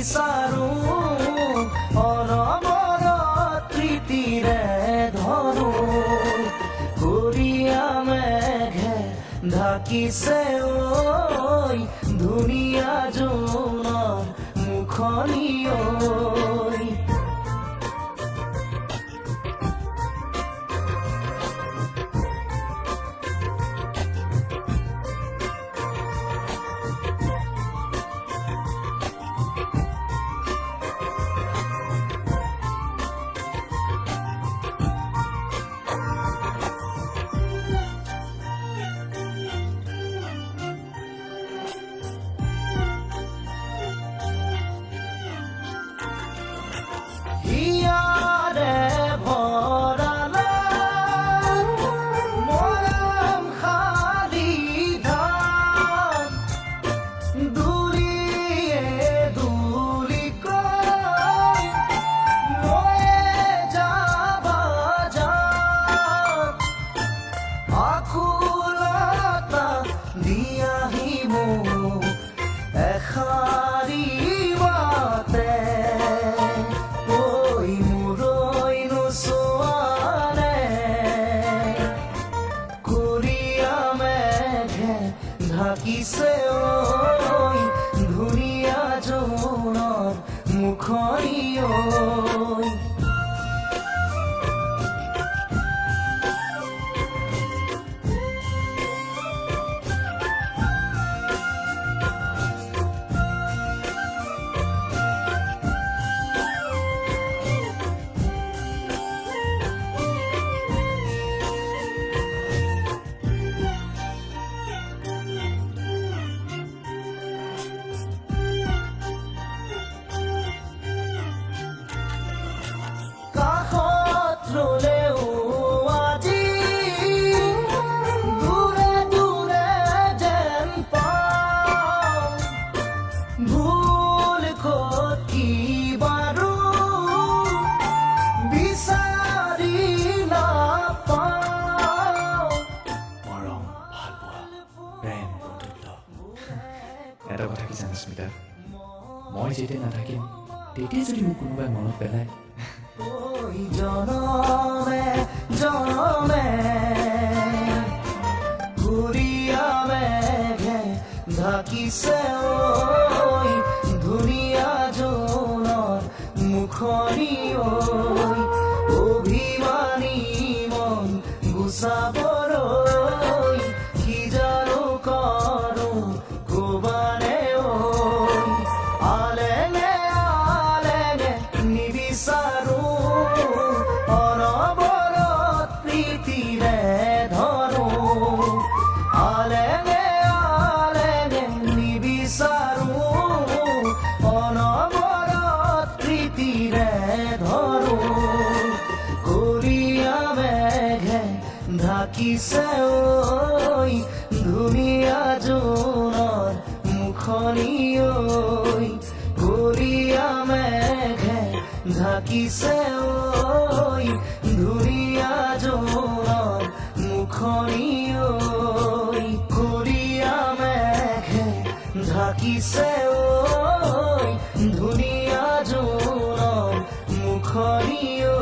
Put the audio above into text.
নিবিচাৰো অনবৰত প্ৰীতিৰে ধৰো কুৰিয়া মেঘে ঢাকিছে ঐ ধুনীয়া জোনৰ মুখনি ঐ ঢাকিছে ঐ ধুনীয়া জোনৰ মুখনি ঐ এটা কথা কি জানো স্মিতা মই যেতিয়া নাথাকিম তেতিয়া যদি মোক কোনোবাই মনত পেলায় জনমে জনমে ঘূৰিয়া মেঘে ঢাকিছে ঐ ধুনীয়া জোনৰ মুখনি ঐ অভিমানী মন গুচাবলৈ কি জানো কৰো ক'বানে ঐ আলেনে আলেনে নিবিচাৰো অনবৰত প্ৰীতিৰে ধৰো আলেনে আলেনে নিবিচাৰো অনবৰত প্ৰীতিৰে ধৰো কুৰিয়া মেঘে ঢাকিছে ঐ ধুনীয়া জোনৰ মুখনি ঐ কুৰিয়া মেঘে ঢাকিছে ঐ ধুনীয়া জোনৰ মুখনি ঐ কুৰিয়া মেঘে ঢাকিছে ঐ ধুনীয়া জোনৰ মুখনি ঐ